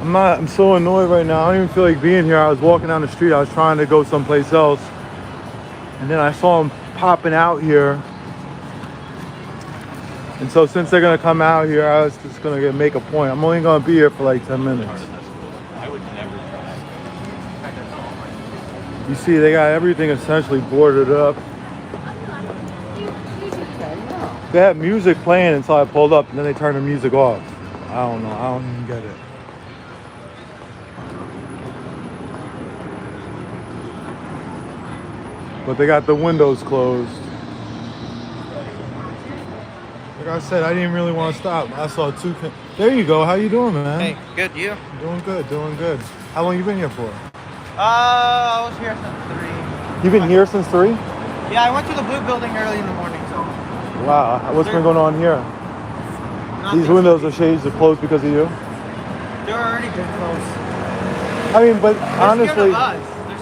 I'm so annoyed right now. I don't even feel like being here. I was walking down the street. I was trying to go someplace else. And then I saw them popping out here. And so since they're gonna come out here, I was just gonna make a point. I'm only gonna be here for like 10 minutes. You see, they got everything essentially boarded up. They had music playing until I pulled up, and then they turned the music off. I don't know. I don't even get it. But they got the windows closed. Like I said, I didn't really want to stop. I saw two. There you go. How you doing, man? Hey, good. You? Doing good. Doing good. How long you been here for? I was here since 3. You've been here since 3? Yeah, I went to the blue building early in the morning. So. Wow. What's been going on here? Nothing. These windows are shades are closed because of you? They're already been closed. I mean, but They're honestly,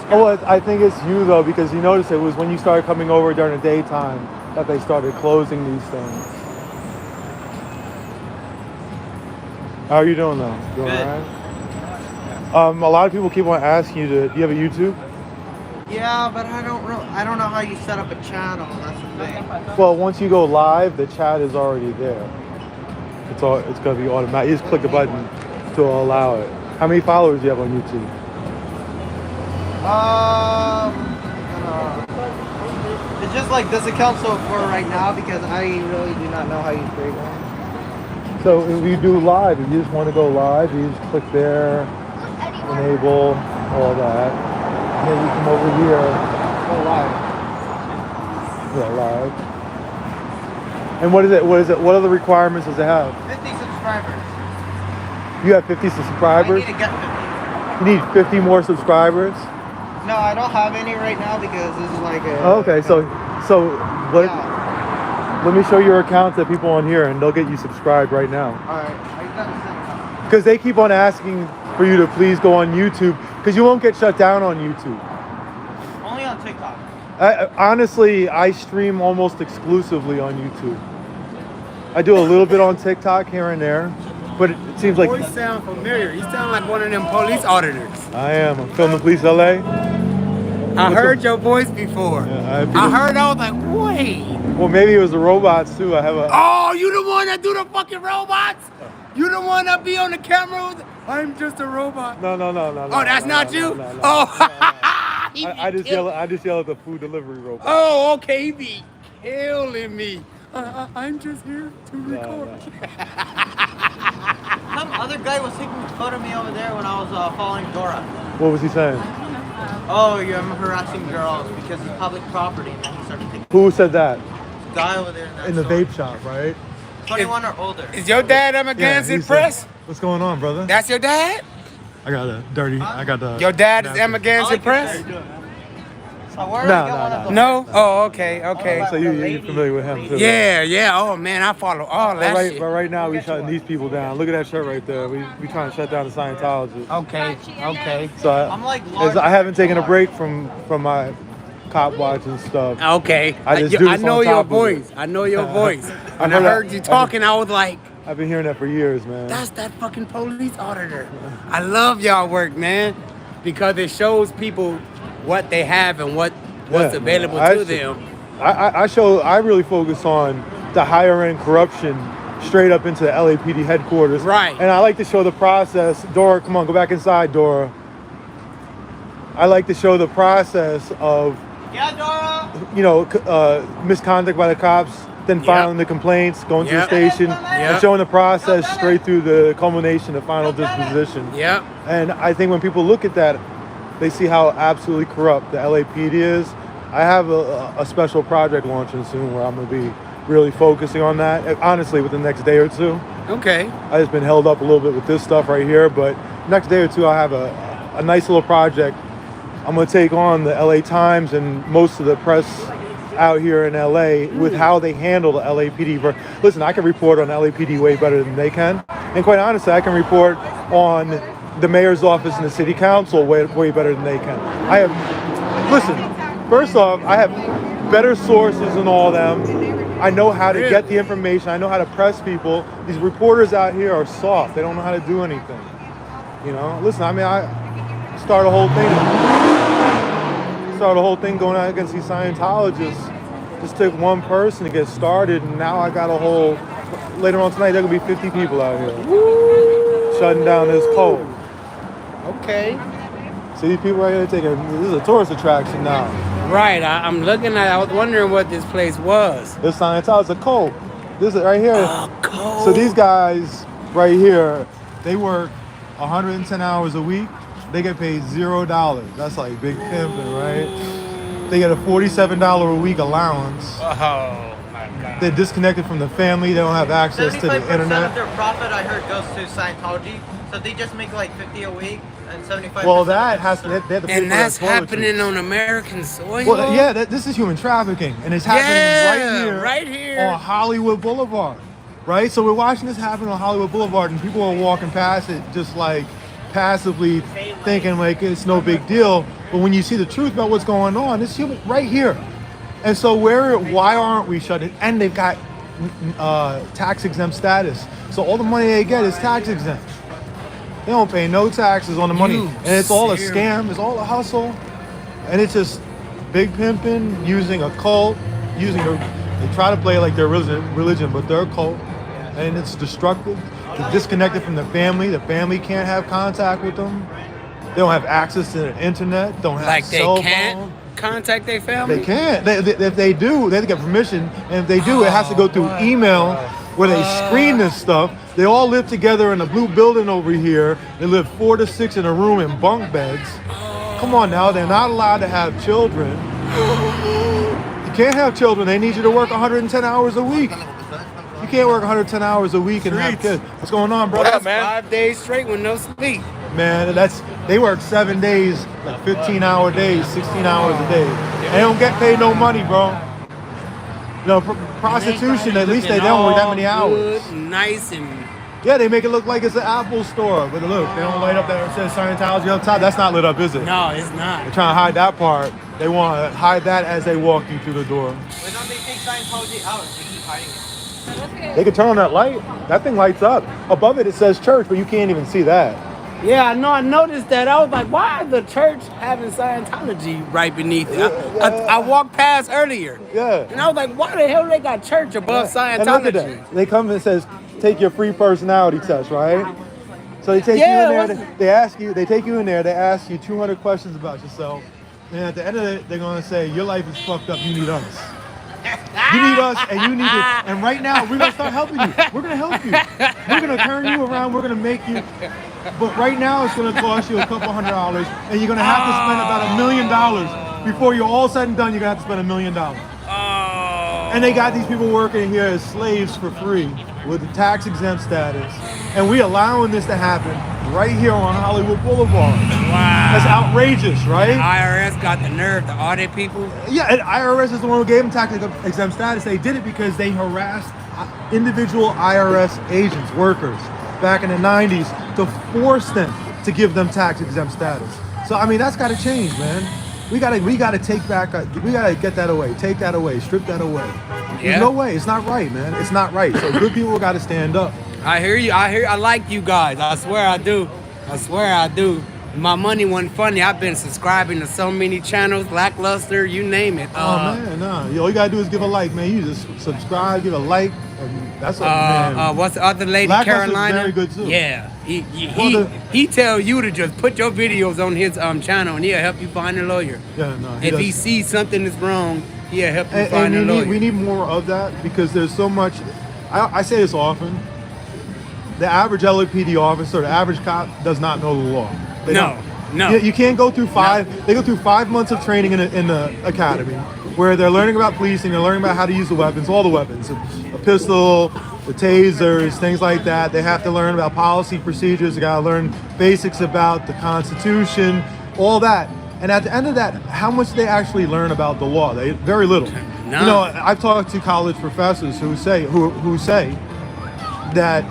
well, I think it's you though, because you noticed it was when you started coming over during the daytime that they started closing these things. How are you doing though? Doing good. all right? A lot of people keep on asking you do you have a YouTube? Yeah, but I don't know how you set up a channel. That's the thing. Well, once you go live, the chat is already there. It's gonna be automatic. You just click the button to allow it. How many followers do you have on YouTube? It's just like this account so for right now because I really do not know how you create one. So if you do live, if you just want to go live, you just click there, enable, all that. And then you come over here, Go live. yeah, live. And what is it? What other requirements does it have? 50 subscribers. You have 50 subscribers? I need to get 50. You need 50 more subscribers? No, I don't have any right now because this is like a... Okay, so what? Yeah. Let me show your account to people on here, and they'll get you subscribed right now. Alright, I got to set it Because they keep on asking for you to please go on YouTube, because you won't get shut down on YouTube. up. Only on TikTok. Honestly, I stream almost exclusively on YouTube. I do a little bit on TikTok here and there, but it seems like... Voice sound familiar. You sound like one of them police auditors. I am. I'm filming Police LA. I heard your voice before. Yeah, I was like, wait. Well, maybe it was the robots too. I have a... Oh, you the one that do the fucking robots? You the one that be on the camera with... I'm just a robot. No. Oh, that's not you? No. Oh, I just yell at the food delivery robot. Oh, okay, he be killing me. I'm just here to record. Some other guy was taking a photo of me over there when I was following Dora. What was he saying? Oh, yeah, I'm harassing girls because it's public property, and then he started taking Who said that? a guy over there In the store. vape shop, right? 21 or older. Is your dad Emmett he said- Press? What's going on, brother? That's your dad? I got the... Your dad is Emma I Gansett like Press? So where No, I get one of those? No? Oh, okay. So you're familiar with him too? Yeah. Oh man, I follow all that shit. But right now we're shutting these people down. Look at that shirt right there. We trying to shut down the Scientology. Okay. So I'm like large I haven't taken a break from my cop watch and stuff. Okay. I just do this know on your top of it. voice. I know your voice. When I heard heard that. you talking, I was like, I've been hearing that for years, man. that's that fucking police auditor. I love y'all work, man, because it shows people what they have and what's available to them. I really focus on the higher end corruption straight up into the LAPD headquarters. Right. And I like to show the process. Dora, come on, go back inside, Dora. I like to show the process of, Yeah, Dora. you know, misconduct by the cops, then filing the complaints, going to the station, and showing the process straight through the culmination of final disposition. Yep. And I think when people look at that, they see how absolutely corrupt the LAPD is. I have a special project launching soon where I'm going to be really focusing on that, honestly, within the next day or two. Okay. I just been held up a little bit with this stuff right here, but next day or two, I have a nice little project. I'm going to take on the LA Times and most of the press out here in LA with how they handle the LAPD. Listen, I can report on LAPD way better than they can. And quite honestly, I can report on the mayor's office and the city council way better than they can. First off, I have better sources than all them. I know how to get the information. I know how to press people. These reporters out here are soft. They don't know how to do anything. You know, listen, I mean, I started a whole thing going out against these Scientologists. Just took one person to get started, and now I got a whole. Later on tonight, there gonna be 50 people out here shutting down this cult. Okay. See these people right here taking. This is a tourist attraction now. Right. I'm looking at. I was wondering what this place was. This Scientology is a cult. This is right here. A cult. So these guys right here, they work 110 hours a week. They get paid $0. That's like big pimping, right? They get a $47 a week allowance. Oh my God. They're disconnected from the family. They don't have access to the 75% of internet. their profit, I heard, goes to Scientology. So they just make like 50 a week, and 75%. Well, that has to. They have to pay And for that's their toiletries. happening on American soil. Well, yeah, this is human trafficking, and it's happening right here on Hollywood Boulevard, right? So we're watching this happen on Hollywood Boulevard, and people are walking past it just like passively thinking like it's no big deal. But when you see the truth about what's going on, it's human right here. And so why aren't we shut it? And they've got tax exempt status, so all the money they get is tax exempt. They don't pay no taxes on the money, and it's all a scam. It's all a hustle, and it's just big pimping, using a cult, they try to play like their religion, but they're a cult, and it's destructive. They're disconnected from the family. The family can't have contact with them. They don't have access to the internet. Don't have like they cell can't phone. contact their family. They can't. If they do, they have to get permission, and if they do, it has to go through email, where they screen this stuff. They all live together in a blue building over here. They live 4 to 6 in a room in bunk beds. Come on now, they're not allowed to have children. You can't have children. They need you to work 110 hours a week. You can't work 110 hours a week and have kids. What's going on, bro? That's 5 days straight with no sleep. Man, they work 7 days, like 15-hour days, 16 hours a day. They don't get paid no money, bro. You know, prostitution, at least they don't work that many hours. Good, nice and. Yeah, they make it look like it's an Apple store, but look, they don't light up that it says Scientology up top. That's not lit up, is it? No, it's not. They're trying to hide that part. They want to hide that as they walk you through the door. Why don't they take Scientology out? They keep hiding it. They can turn on that light. That thing lights up. Above it says church, but you can't even see that. Yeah, I know. I noticed that. I was like, why is the church having Scientology right beneath it? I walked past earlier. Yeah. And I was like, why the hell they got church above And look at Scientology? that. They come and it says, take your free personality test, right? So they take you in there, they take you in there, they ask you 200 questions about yourself. And at the end of it, they're going to say, your life is fucked up, you need us. You need us, and you need it. And right now, we're going to start helping you. We're going to help you. We're going to turn you around. We're going to make you. But right now, it's going to cost you a couple $100, and you're going to have to spend about $1 million before you're all said and done. You're going to have to spend $1 million. And they got these people working here as slaves for free with the tax exempt status, and we allowing this to happen right here on Hollywood Boulevard. Wow. That's outrageous, right? IRS got the nerve to audit people. Yeah, and IRS is the one who gave them tax exempt status. They did it because they harassed individual IRS agents, workers, back in the 90s to force them to give them tax exempt status. So, I mean, that's got to change, man. We gotta take back. We gotta get that away. Take that away. Strip that away. There's no way. It's not right, man. It's not right. So good people gotta stand up. I hear you. I like you guys. I swear I do. My money wasn't funny. I've been subscribing to so many channels, Lackluster, you name it. Oh man, nah. All you gotta do is give a like, man. You just subscribe, give a like, and that's what, man. What's the other lady, Lackluster's Carolina? very good too. Yeah, he tell you to just put your videos on his channel, and he'll help you find a lawyer. Yeah, no. If he sees something that's wrong, he'll help you find a lawyer. We need more of that because there's so much. I say this often. The average LAPD officer, the average cop, does not know the law. They don't. No. You can't go through They go through 5 months of training in the academy, where they're learning about policing, they're learning about how to use the weapons, all the weapons, a pistol, the tasers, things like that. They have to learn about policy procedures. They gotta learn basics about the Constitution, all that. And at the end of that, how much do they actually learn about the law? Very little. No. You know, I've talked to college professors who say that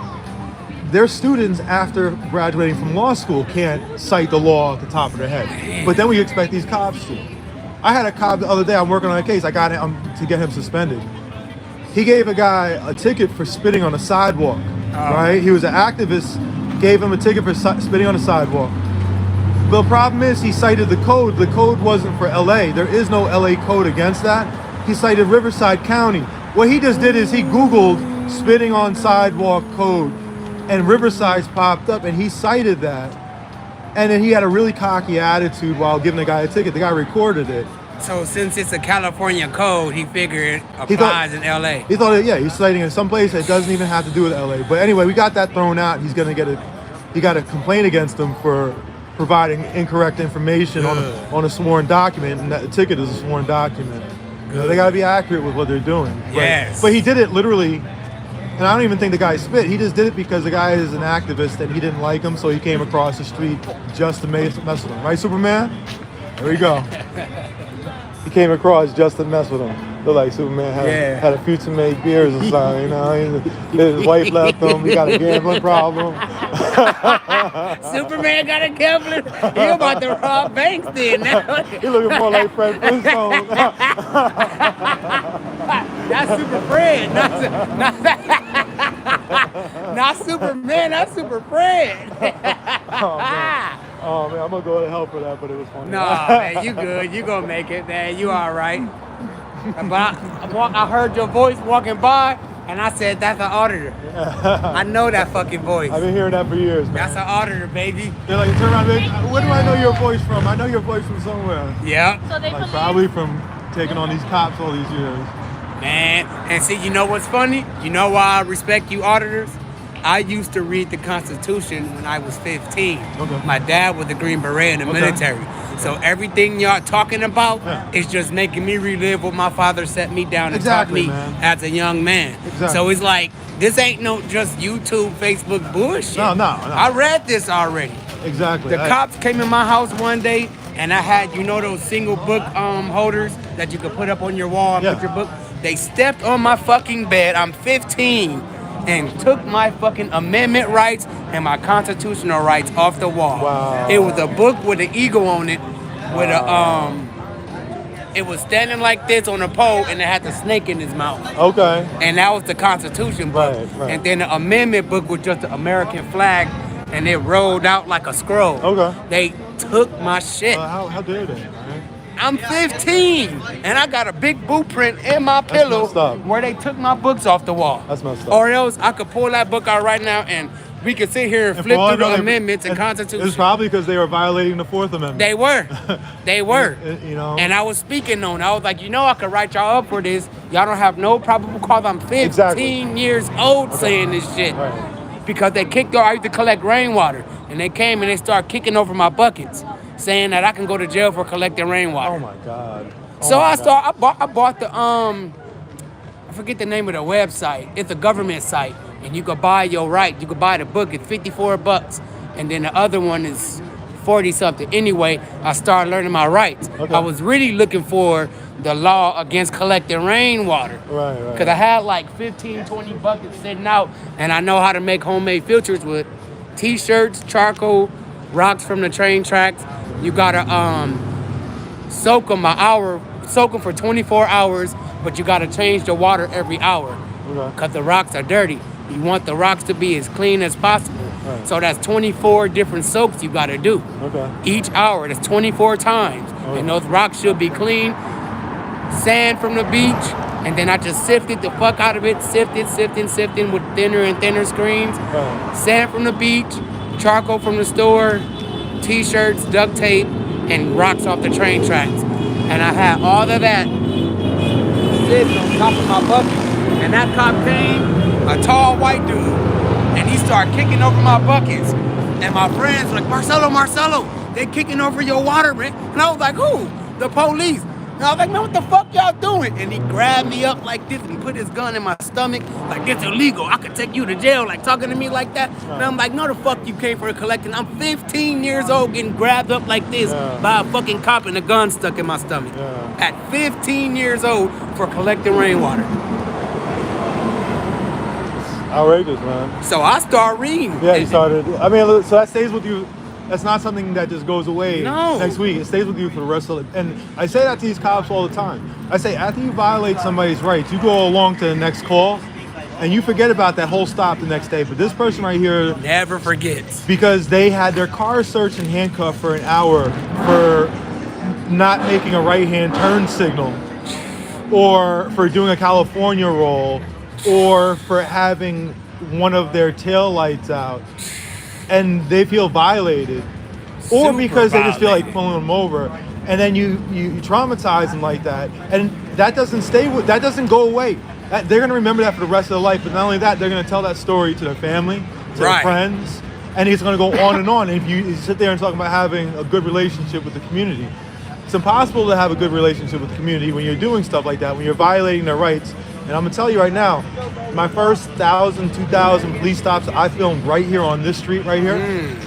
their students, after graduating from law school, can't cite the law at the top of their head. But then we expect these cops to. I had a cop the other day, I'm working on a case, I got him to get him suspended. He gave a guy a ticket for spitting on a sidewalk, right? He was an activist gave him a ticket for spitting on the sidewalk. The problem is he cited the code. The code wasn't for LA. There is no LA code against that. He cited Riverside County. What he just did is he Googled spitting on sidewalk code, and Riverside's popped up, and he cited that. And then he had a really cocky attitude while giving the guy a ticket. The guy recorded it. So since it's a California code, he figured it applies in LA. He thought, he's citing it someplace that doesn't even have to do with LA. But anyway, we got that thrown out. He got a complaint against him for providing incorrect information on a sworn document, and that the ticket is a sworn document. They got to be accurate with what they're doing. Yes. But he did it literally, and I don't even think the guy spit. He just did it because the guy is an activist and he didn't like him, so he came across the street just to mess with him. Right, Superman? There we go. He came across just to mess with him. Looked like Superman had a future made beers or something, you know. His wife left him. He got a gambling problem. Superman got a gambling. He about to rob banks then. Now. He looking more like Fred Flintstone. That's Super Fred. Not Superman. That's Super Fred. Oh man, I'm gonna go to hell for that, but it was funny. No, man, you good. You gonna make it, man. You all right. But I heard your voice walking by, and I said, that's an auditor. I know that fucking voice. I've been hearing that for years, man. That's an auditor, baby. They're like, turn around, baby. Where do I know your voice from? I know your voice from somewhere. Yeah. So they Like probably from taking on these cops all these years. Man, and see, you know what's funny? You know why I respect you auditors? I used to read the Constitution when I was 15. Okay. My dad was a Green Beret in the military. So everything y'all talking about is just making me relive what my father set me down and taught me as a young man. Exactly. So it's like, this ain't no just YouTube, Facebook bullshit. No. I read this already. Exactly. The cops came in my house one day, and I had, those single book holders that you could put up on your wall and put your book. They stepped on my fucking bed. I'm 15. And took my fucking amendment rights and my constitutional rights off the wall. Wow. It was a book with an eagle on it, with it was standing like this on a pole, and it had the snake in his mouth. Okay. And that was the Constitution book. Right. And then the amendment book was just the American flag, and it rolled out like a scroll. Okay. They took my shit. How dare they, man? I'm 15, and I got a big blueprint in my pillow messed up. where they took my books off the wall. That's messed up. Or else I could pull that book out right now, and we could sit here and flip through the amendments and Constitution. It's probably because they were violating the Fourth Amendment. They were. And I was speaking on it. I was like, I could write y'all up for this. Y'all don't have no probable cause. I'm 15 years old saying this shit. Right. Because they kicked over, I used to collect rainwater, and they came and they started kicking over my buckets, saying that I can go to jail for collecting rainwater. Oh my God. I bought the I forget the name of the website. It's a government site, and you could buy your right. You could buy the book. It's $54, and then the other one is 40 something. Anyway, I started learning my rights. Okay. I was really looking for the law against collecting rainwater. Right. Because I had like 15, 20 buckets sitting out, and I know how to make homemade filters with T-shirts, charcoal, rocks from the train tracks. You gotta soak them for 24 hours, but you gotta change the water every hour because the rocks are dirty. You want the rocks to be as clean as possible. Right. So that's 24 different soaks you gotta do. Okay. Each hour, that's 24 times. Okay. And those rocks should be clean. Sand from the beach, and then I just sifted the fuck out of it, sifting with thinner and thinner screens. Right. Sand from the beach, charcoal from the store, T-shirts, duct tape, and rocks off the train tracks. And I had all of that sitting on top of my bucket. And that cop came, a tall white dude, and he started kicking over my buckets. And my friends were like, Marcelo, they kicking over your water, man. And I was like, who? The police. And I was like, man, what the fuck y'all doing? And he grabbed me up like this and put his gun in my stomach, like, it's illegal. I could take you to jail, like talking to me like that. And I'm like, no, the fuck you came for a collecting. I'm 15 years old getting grabbed up like this by a fucking cop and a gun stuck in my stomach. At 15 years old for collecting rainwater. Outrageous, man. So I started reading. Yeah, you started. I mean, so that stays with you. That's not something that just goes away next week. It stays with you for the rest of it. And I say that to these cops all the time. I say, after you violate somebody's rights, you go along to the next call, and you forget about that whole stop the next day. But this person right here, Never forgets. because they had their car searched and handcuffed for an hour for not making a right-hand turn signal, or for doing a California roll, or for having one of their tail lights out, and they feel violated, or Super because they just feel like violated. pulling them over, and then you traumatize them like that, and that doesn't go away. They're gonna remember that for the rest of their life. But not only that, they're gonna tell that story to their family, to their Right. friends, and it's gonna go on and on. And if you sit there and talk about having a good relationship with the community, it's impossible to have a good relationship with the community when you're doing stuff like that, when you're violating their rights. And I'm gonna tell you right now, my first 1,000, 2,000 police stops I filmed right here on this street right here.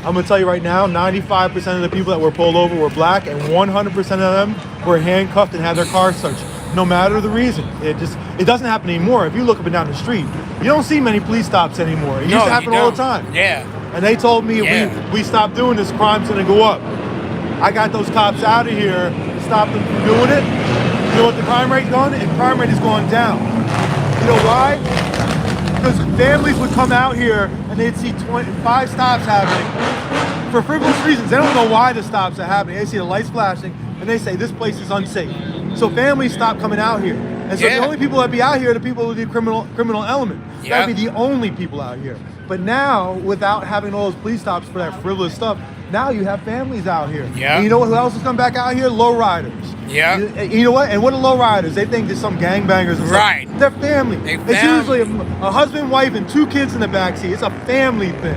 I'm gonna tell you right now, 95% of the people that were pulled over were black, and 100% of them were handcuffed and had their cars searched, no matter the reason. It doesn't happen anymore. If you look up and down the street, you don't see many police stops anymore. It used No, to happen you all the don't. time. Yeah. And they told me Yeah. if we stop doing this, crime's gonna go up. I got those cops out of here to stop them from doing it. You know what the crime rate's going? The crime rate is going down. You know why? Because families would come out here and they'd see 25 stops happening for frivolous reasons. They don't know why the stops are happening. They see the lights flashing and they say this place is unsafe. So families stop coming out here. And so Yeah. the only people that be out here are the people with the criminal element. Yeah. That'd be the only people out here. But now, without having all those police stops for that frivolous stuff, now you have families out here. Yeah. And you know who else has come back out here? Lowriders. Yeah. You know what? And what are lowriders? They think there's some gangbangers and stuff. Right. They're family. They It's family. usually a husband, wife, and 2 kids in the backseat. It's a family thing.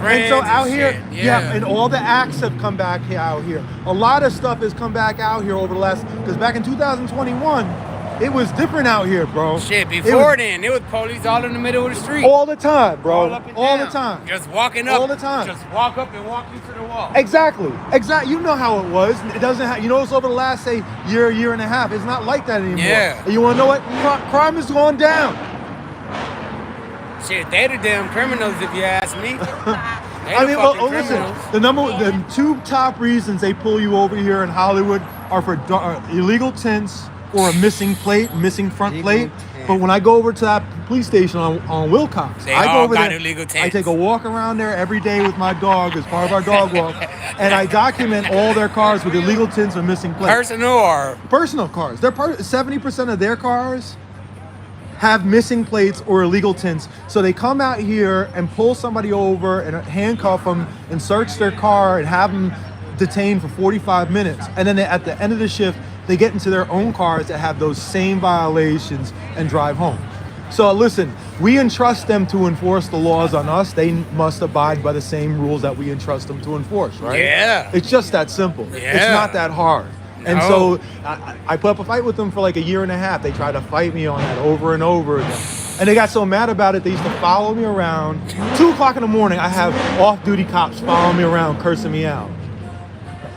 And so Friends out and here, shit, yeah. and all the acts have come back out here. A lot of stuff has come back out here over the last, because back in 2021, it was different out here, bro. Shit, It before was then, it was police all in the middle of the street. all the time, bro. All up and All the down. time. Just walking up. All the time. Just walk up and walk you to the wall. Exactly. You know how it was. It doesn't have, you notice over the last, say, year and a half, it's not like that anymore. Yeah. And you want to know what? Crime is going down. Shit, they the damn criminals if you ask me. They I the mean, fucking listen, criminals. the 2 top reasons they pull you over here in Hollywood are for illegal tints or a missing plate, missing front Illegal plate. tint. But when I go over to that police station on Wilcox, They I go all over got there. illegal I tints. take a walk around there every day with my dog as part of our dog walk, and I document all their cars with illegal tints or missing plates. Personal or Personal cars. 70% of their cars have missing plates or illegal tints. So they come out here and pull somebody over and handcuff them and search their car and have them detained for 45 minutes. And then at the end of the shift, they get into their own cars that have those same violations and drive home. So listen, we entrust them to enforce the laws on us. They must abide by the same rules that we entrust them to enforce, right? Yeah. It's just that simple. It's Yeah. not that hard. And No. so I put up a fight with them for like a year and a half. They tried to fight me on that over and over again. And they got so mad about it, they used to follow me around. 2 o'clock in the morning, I have off-duty cops following me around, cursing me out.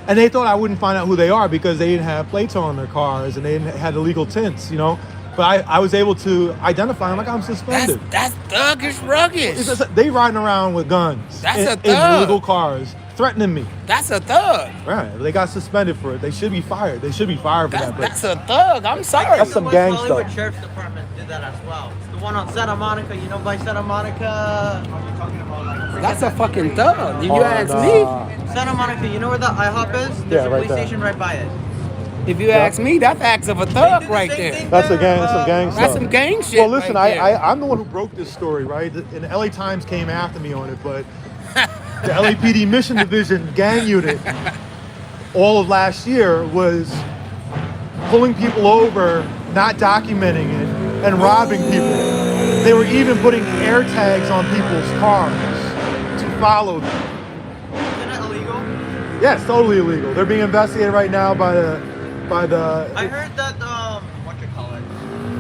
And they thought I wouldn't find out who they are because they didn't have plates on their cars and they didn't had illegal tints, you know? But I was able to identify them like I'm suspended. that's thuggish rugged. It's just- they riding around with guns That's in a thug. illegal cars, threatening me. That's a thug. Right, they got suspended for it. They should be fired. They should be fired for that. But That's a thug. I'm sorry. That's some West gang Hollywood stuff. Sheriff's Department did that as well. The one on Santa Monica, you know, by Santa Monica. That's a fucking thug. If you On, ask me. Santa Monica, you know where the IHOP is? There's Yeah, a right police there. station right by it. If you ask me, that's acts of a They thug do the right same there. thing That's there, a gang. That's some gang That's stuff. some gang shit. Well, listen, right there. I'm the one who broke this story, right? And the LA Times came after me on it, but the LAPD Mission Division gang unit, all of last year was pulling people over, not documenting it, and robbing people. They were even putting air tags on people's cars to follow them. Isn't it illegal? Yeah, it's totally illegal. They're being investigated right now by the I heard that, what you call it?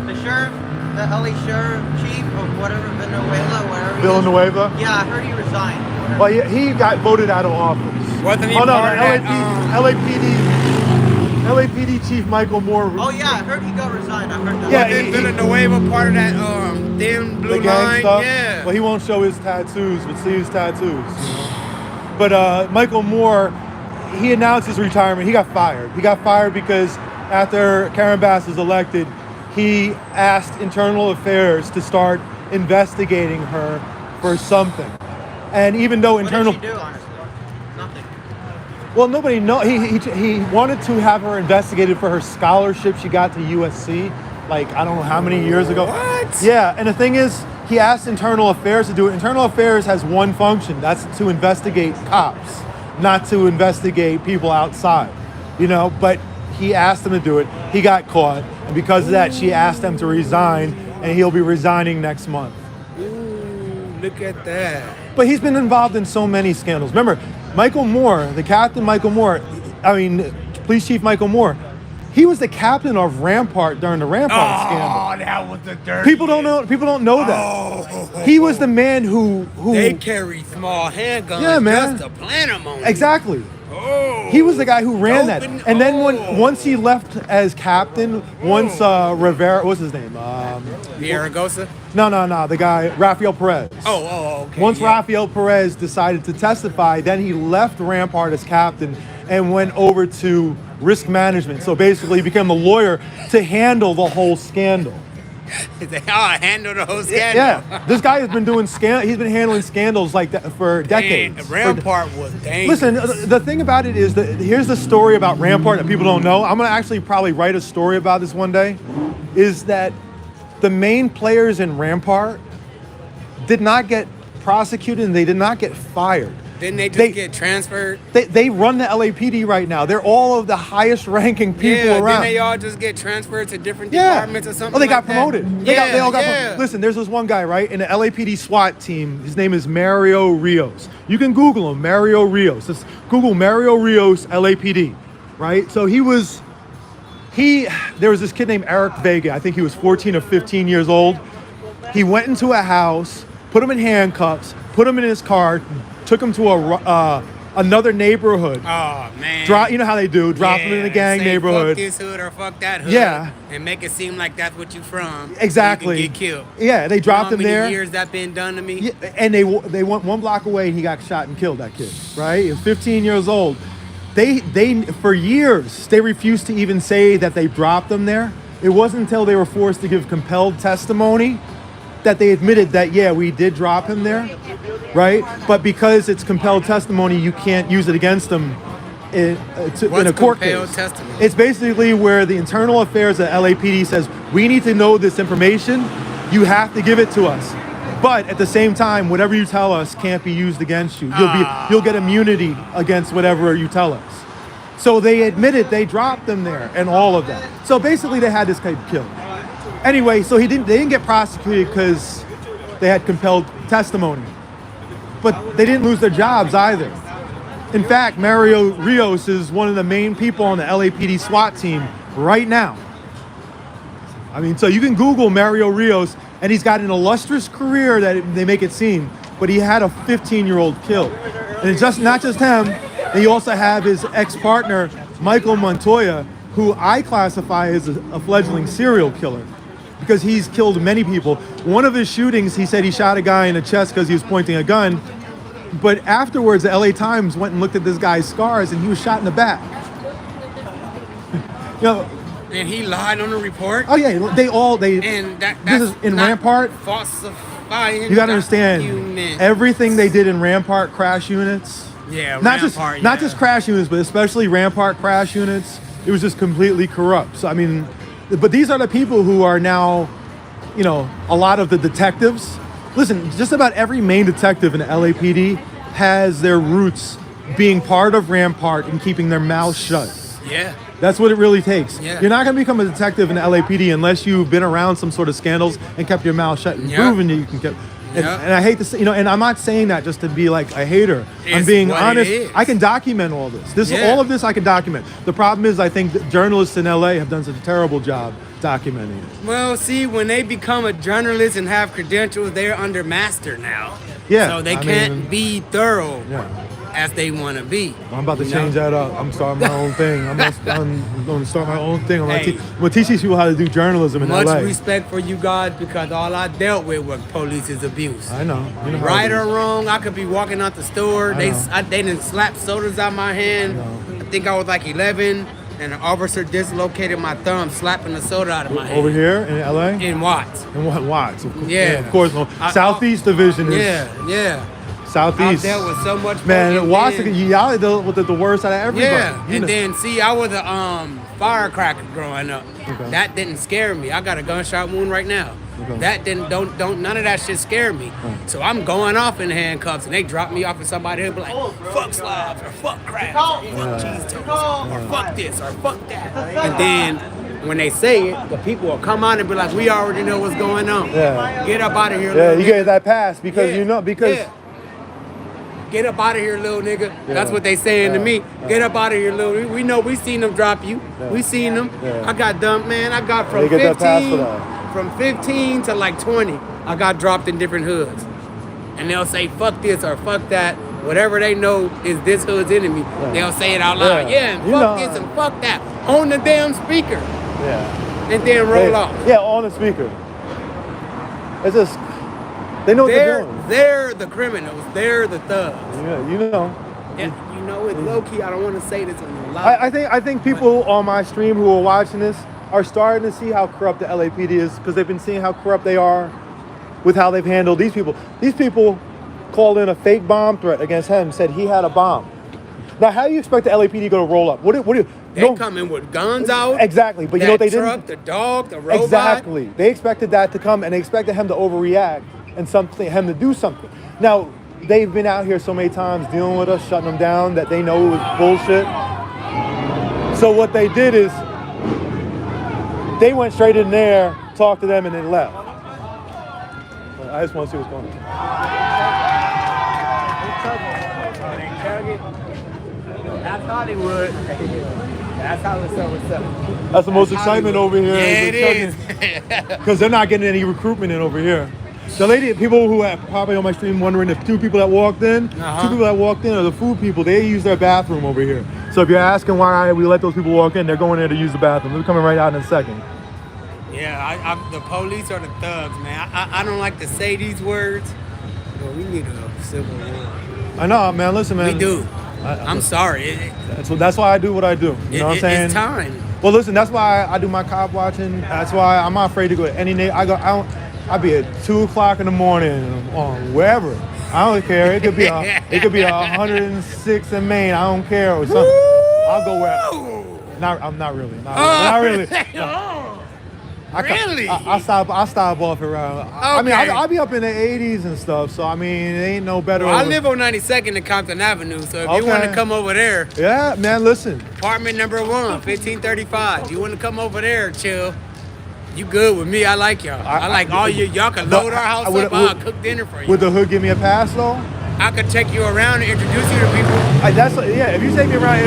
The sheriff, the LA sheriff chief of whatever, Venezuela, whatever. he is. Villanueva. Yeah, I heard he resigned. Well, he got voted out of office. Wasn't he Oh no, part of that, LAPD Chief Michael Moore. Oh yeah, I heard he got resigned. I heard that. Yeah, Wasn't Villanueva part of that thin blue the gang line? stuff. Yeah. Well, he won't show his tattoos, but see his tattoos. You know? But Michael Moore, he announced his retirement. He got fired. He got fired because after Karen Bass was elected, he asked Internal Affairs to start investigating her for something. And even though What internal, did she do, honestly? Nothing. well, nobody know. He wanted to have her investigated for her scholarship she got to USC, like I don't know how many years ago. What? Yeah, and the thing is, he asked Internal Affairs to do it. Internal Affairs has one function, that's to investigate cops, not to investigate people outside, you know, but he asked him to do it. He got caught, and because of that, she asked him to resign, and he'll be resigning next month. Ooh, look at that. But he's been involved in so many scandals. Remember, Michael Moore, the captain Michael Moore, Police Chief Michael Moore, he was the captain of Rampart during the Rampart scandal. Oh, that was the dirty. People don't know that. Oh. He was the man who They carry small handguns Yeah, man. just to plant them on you. exactly. Oh. He was the guy who ran that. Open- And then oh. once he left as captain, once Rivera, what's his name? Zaragoza? No, the guy Rafael Perez. Oh, okay. Once yeah. Rafael Perez decided to testify, then he left Rampart as captain and went over to risk management. So basically, he became the lawyer to handle the whole scandal. He's like, I handle the whole scandal. Yeah, this guy has been doing he's been handling scandals like that for decades. And Rampart was dangerous. Listen, the thing about it is that here's the story about Rampart that people don't know. I'm gonna actually probably write a story about this one day. Is that the main players in Rampart did not get prosecuted and they did not get fired. Didn't they just get transferred? They run the LAPD right now. They're all of the highest ranking people Yeah, around. didn't they all just get transferred to different Yeah. departments or something? Oh, they got like that? promoted. Yeah, They all got yeah. Listen, there's this one guy, right, in the LAPD SWAT team. His name is Mario Rios. You can Google him, Mario Rios. Just Google Mario Rios LAPD, right? So there was this kid named Eric Vega. I think he was 14 or 15 years old. He went into a house, put him in handcuffs, put him in his car, took him to another neighborhood. Oh, man. You know how they do, drop him in a gang say, neighborhood. Fuck this hood or fuck that hood. Yeah. And make it seem like that's what you from. Exactly. So you can get killed. Yeah, they dropped you know him how there. many years that been done to me? Yeah, and they went one block away and he got shot and killed, that kid, right? He was 15 years old. They for years, they refused to even say that they dropped them there. It wasn't until they were forced to give compelled testimony that they admitted that, yeah, we did drop him there, right? But because it's compelled testimony, you can't use it against them in a court compelled case. testimony? It's basically where the internal affairs at LAPD says, we need to know this information, you have to give it to us. But at the same time, whatever you tell us can't be used against you. You'll get immunity against whatever you tell us. So they admitted they dropped them there and all of that. So basically they had this kid killed. Anyway, so they didn't get prosecuted because they had compelled testimony. But they didn't lose their jobs either. In fact, Mario Rios is one of the main people on the LAPD SWAT team right now. I mean, so you can Google Mario Rios, and he's got an illustrious career that they make it seem, but he had a 15-year-old killed. And it's not just him, and you also have his ex-partner, Michael Montoya, who I classify as a fledgling serial killer because he's killed many people. One of his shootings, he said he shot a guy in the chest because he was pointing a gun, but afterwards, the LA Times went and looked at this guy's scars, and he was shot in the back. You know, And he lied on the report? oh yeah, And this that's is in not Rampart. falsifying You gotta understand, document. everything they did in Rampart crash units, Yeah, not Rampart, just just crash units, but especially Rampart crash units, it was just completely corrupt. So I mean, but these are the people who are now, you know, a lot of the detectives. Listen, just about every main detective in the LAPD has their roots being part of Rampart and keeping their mouths shut. Yeah. That's what it really takes. Yeah. You're not going to become a detective in the LAPD unless you've been around some sort of scandals and kept your mouth shut and Yeah. proven that you can keep. And, Yeah. and I hate to say, and I'm not saying that just to be like a hater. I'm It's being what it honest. is. I can document all this. Yeah. All of this I can document. The problem is I think that journalists in LA have done such a terrible job documenting it. Well, see, when they become a journalist and have credentials, they're under master now. Yeah, So they I can't mean- be thorough Yeah. as they want to be. I'm about to you change know? that up. I'm starting my own thing. I'm going to start my own thing. I'm Hey. going to teach these people how to do journalism in Much LA. respect for you guys because all I dealt with was police's abuse. I know. You know how Right it or is. wrong, I could be walking out the store. I know. They didn't slap sodas out my hand. I know. I think I was like 11. and an officer dislocated my thumb, slapping the soda out of my hand. Over here in LA? In Watts. In what Watts? Of course. Yeah. Of course. Southeast Division is Yeah. Southeast. I dealt with so much. Man, Watts, then, y'all dealt with the worst out of everybody. Yeah, and then see, I was a firecracker growing up. Okay. That didn't scare me. I got a gunshot wound right now. Okay. That didn't don't none of that shit scared me. So I'm going off in handcuffs, and they drop me off with somebody who be like, "Fuck slabs," or "Fuck crabs," or "Fuck cheese toast," or "Fuck this," or "Fuck that." And then when they say it, the people will come on and be like, "We already know what's going on. Yeah. Get up out of here." Yeah, little you nigga. get that pass because Yeah. Get up out of here, little nigga. Yeah. That's what they saying to me. Get up out of here, little. We know we seen them drop you. Yeah. We seen them. Yeah. I got dumped, man. I got from They get that pass for 15, that. from 15 to like 20. I got dropped in different hoods, and they'll say fuck this or fuck that. Whatever they know is this hood's enemy. Yeah. They'll say it out loud. Yeah. Yeah, and You fuck know- this and fuck that on the damn speaker, Yeah. and then roll off. Yeah, on the speaker. It's just, they know what they're doing. They're the criminals. They're the thugs. Yeah, you know. And you know, it's low key. I don't want to say this on the live. I think people on my stream who are watching this are starting to see how corrupt the LAPD is because they've been seeing how corrupt they are with how they've handled these people. These people called in a fake bomb threat against him, said he had a bomb. Now, how do you expect the LAPD to roll up? What do They come in with guns out. Exactly, but you know what they truck, didn't? the dog, the robot. Exactly. They expected that to come, and they expected him to overreact and him to do something. Now, they've been out here so many times dealing with us, shutting them down, that they know it was bullshit. So what they did is they went straight in there, talked to them, and then left. I just want to see what's going on. That's Hollywood. That's how it's up. That's the most excitement over here. Yeah, it is. Because they're not getting any recruitment in over here. The lady, people who are probably on my stream wondering if two people that walked in are the food people. They use their bathroom over here. So if you're asking why we let those people walk in, they're going there to use the bathroom. They're coming right out in a second. Yeah, the police are the thugs, man. I don't like to say these words, but we need a civil war. I know, man. Listen, man. We do. I'm sorry. That's why I do what I do. You know what I'm saying? It's time. Well, listen, that's why I do my cop watching. That's why I'm not afraid to go to any neighborhood. I'll be at 2 o'clock in the morning on wherever. I don't care. It could be 106 in Maine. I don't care or something. I'll go where. I'm not really. Not really. No. Really? I stop off around. I mean, Okay. I'll be up in the 80s and stuff. So I mean, it ain't no better. Well, I live on 92nd and Compton Avenue, so if you want to come over there, yeah, man. Listen. apartment number 1, 1535. You want to come over there, chill. You good with me? I like y'all. I like all you. Y'all can load our house up. I'll cook dinner for you. Would the hood give me a pass though? I could take you around and introduce you to people. If you take me around,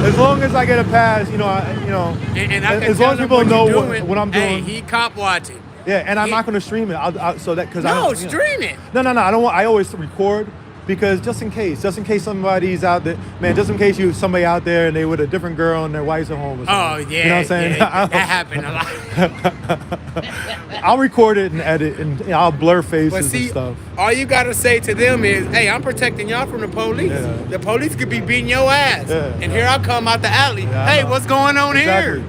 as long as I get a pass, And I can as tell long as them people what know you're doing. what I'm doing. Hey, he cop watching. Yeah, and I'm not going to stream it. Stream it. No, I don't want. I always record because just in case somebody's out there, man. Just in case somebody out there and they with a different girl and their wife's at home. Or something. Oh yeah, you know what I'm saying? Yeah, that happened a lot. I'll record it and edit and I'll blur faces But see, and stuff. all you gotta say to them is, "Hey, I'm protecting y'all from the police. Yeah. The police could be beating your ass, Yeah. and here I come out the alley. Yeah, I hey, know. what's going on here?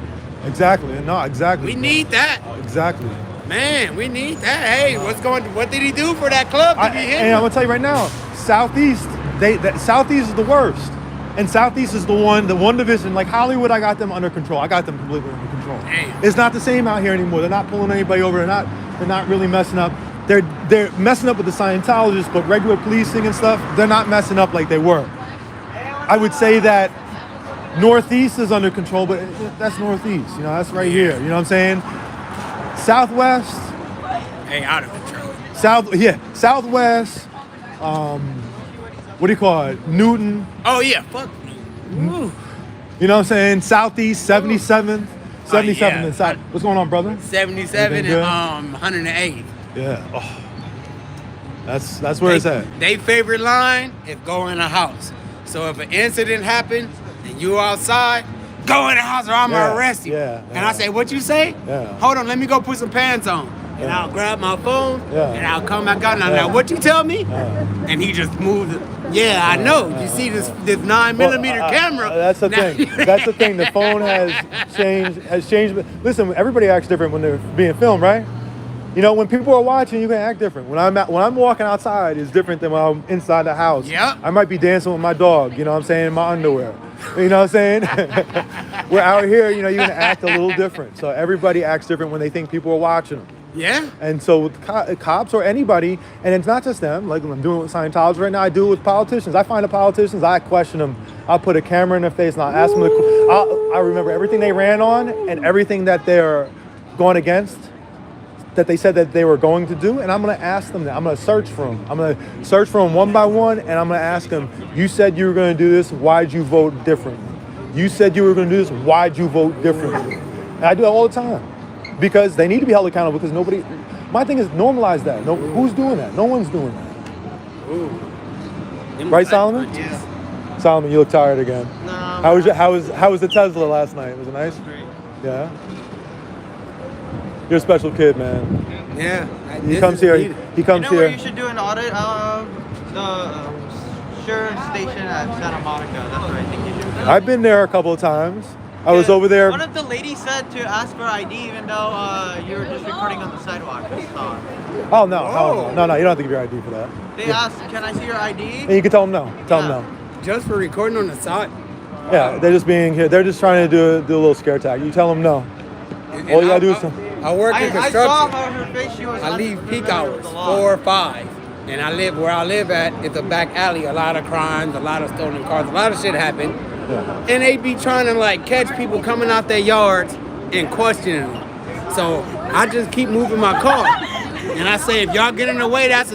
Exactly. No, exactly. We need that, Exactly. man. We need that. Hey, what did he do for that club to be And hitting? I'm gonna tell you right now, Southeast, Southeast is the worst, and Southeast is the one division. Like Hollywood, I got them under control. I got them completely under control. Damn. It's not the same out here anymore. They're not pulling anybody over. They're not really messing up. They're messing up with the Scientologists, but regular policing and stuff, they're not messing up like they were. I would say that Northeast is under control, but that's Northeast. That's right here. You know what I'm saying? Southwest. Hey, out of control. Southwest. What do you call it? Newton. Oh yeah, fuck me. Woo. You know what I'm saying? Southeast, 77th. 77th yeah. and South. What's going on, brother? 77 Everything good? and 108. Yeah. Oh. That's where it's at. They favorite line is go in the house. So if an incident happened and you outside, go in the house or I'm gonna arrest you. Yeah, And I say, what you say? Yeah. Hold on, let me go put some pants on. And Yeah. I'll grab my phone Yeah. and I'll come back out. Now, Yeah. now what you tell me? Yeah. And he just moved Yeah, I know. You see this 9mm camera. That's the thing. That's the thing. The phone has changed. But listen, everybody acts different when they're being filmed, right? You know, when people are watching, you can act different. When I'm walking outside, it's different than when I'm inside the house. Yep. I might be dancing with my dog. You know what I'm saying? In my underwear. You know what I'm saying? We're out here. You know, you can act a little different. So everybody acts different when they think people are watching them. Yeah. And so with cops or anybody, and it's not just them, like I'm doing with Scientology right now, I do it with politicians. I find the politicians, I question them. I'll put a camera in their face and I'll ask them, I remember everything they ran on and everything that they're going against, that they said that they were going to do, and I'm going to ask them that. I'm going to search for them. I'm going to search for them one by one, and I'm going to ask them, you said you were going to do this, why'd you vote differently? You said you were going to do this, why'd you vote differently? And I do that all the time. Because they need to be held accountable because nobody, my thing is normalize that. No, who's doing that? No one's doing that. Ooh. Right, Solomon? Yeah. Solomon, you look tired again. No. How was the Tesla last night? Was it nice? Great. Yeah. You're a special kid, man. Yeah. He comes here. He comes You know where here. you should do an audit of the sheriff station at Santa Monica. That's what I think you should do. I've been there a couple of times. I was over there. One of the ladies said to ask for ID even though you were just recording on the sidewalk. Oh no, hell no, no, you don't have to give your ID for that. They asked, can I see your ID? And you can tell them no. Tell them no. Just for recording on the side? Yeah, they're just being here. They're just trying to do a little scare tactic. You tell them no. All you gotta do is. I work in I saw construction. her face. She was. I leave peak 100% hours, with the law. 4 or 5. And I live where I live at. It's a back alley. A lot of crimes, a lot of stolen cars, a lot of shit happen. Yeah. And they be trying to like catch people coming out their yards and questioning them. So I just keep moving my car. And I say, if y'all get in the way, that's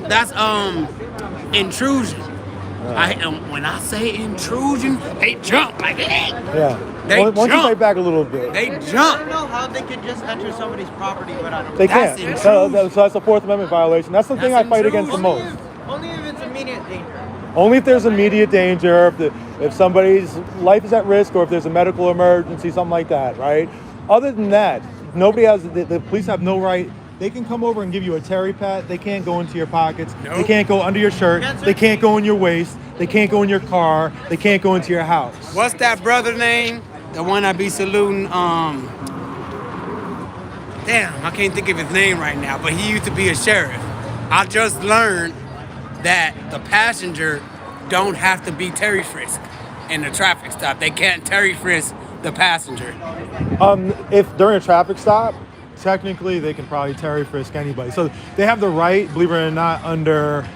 intrusion. When I say intrusion, they jump like that. Yeah. They Once you jump. fight back a little bit. They I don't jump. know how they could just enter somebody's property without a They That's can't. intrusion. So that's a Fourth Amendment violation. That's the thing I That's fight against the intrusion. most. Only if it's immediate danger. Only if there's immediate danger, if somebody's life is at risk, or if there's a medical emergency, something like that, right? Other than that, nobody has, the police have no right. They can come over and give you a Terry pat. They can't go into your pockets. Nope. They can't go under your shirt. They can't go in your waist. They can't go in your car. They can't go into your house. What's that brother name? The one I be saluting, damn, I can't think of his name right now, but he used to be a sheriff. I just learned that the passenger don't have to be Terry frisked in the traffic stop. They can't Terry frisk the passenger. If during a traffic stop, technically they can probably Terry frisk anybody. So they have the right, believe it or not, under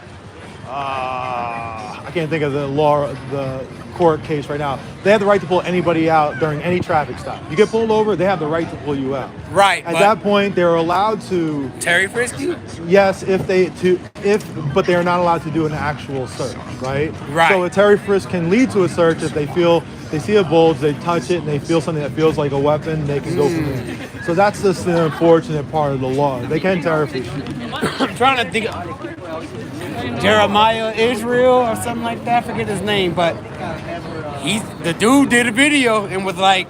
I can't think of the law, the court case right now. They have the right to pull anybody out during any traffic stop. You get pulled over, they have the right to pull you out. Right. At that point, they're allowed to. Terry frisk you? Yes, but they are not allowed to do an actual search, right? Right. So a Terry frisk can lead to a search if they see a bulge, they touch it, and they feel something that feels like a weapon, they can go from there. So that's just the unfortunate part of the law. They can Terry frisk you. I'm trying to think of Jeremiah Israel or something like that. I forget his name, but the dude did a video and was like,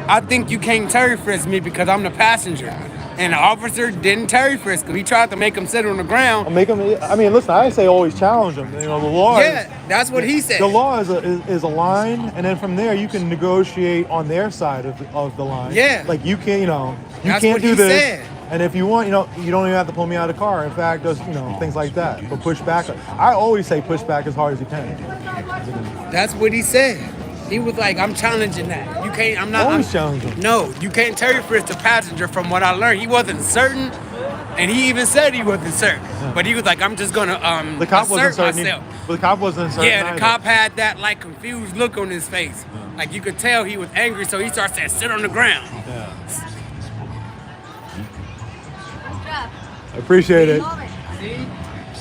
I think you can't Terry frisk me because I'm the passenger. And the officer didn't Terry frisk him. He tried to make him sit on the ground. I mean, listen, I say always challenge them. You know, the law Yeah, that's what he said. The law is a line, and then from there you can negotiate on their side of the line. Yeah. Like you can't, That's can't what do he this. said. And if you want, you don't even have to pull me out of the car. In fact, just things like that. But push back. I always say push back as hard as you can. That's what he said. He was like, I'm challenging that. You can't, I'm not. Always challenge him. No, you can't Terry frisk the passenger from what I learned. He wasn't certain, and he even said he wasn't certain. But he was like, I'm just gonna The cop wasn't assert certain. myself. But the cop wasn't certain. Yeah, the either. cop had that like confused look on his face. Like you could tell he was angry, so he started saying, sit on the ground. Yeah. I appreciate it.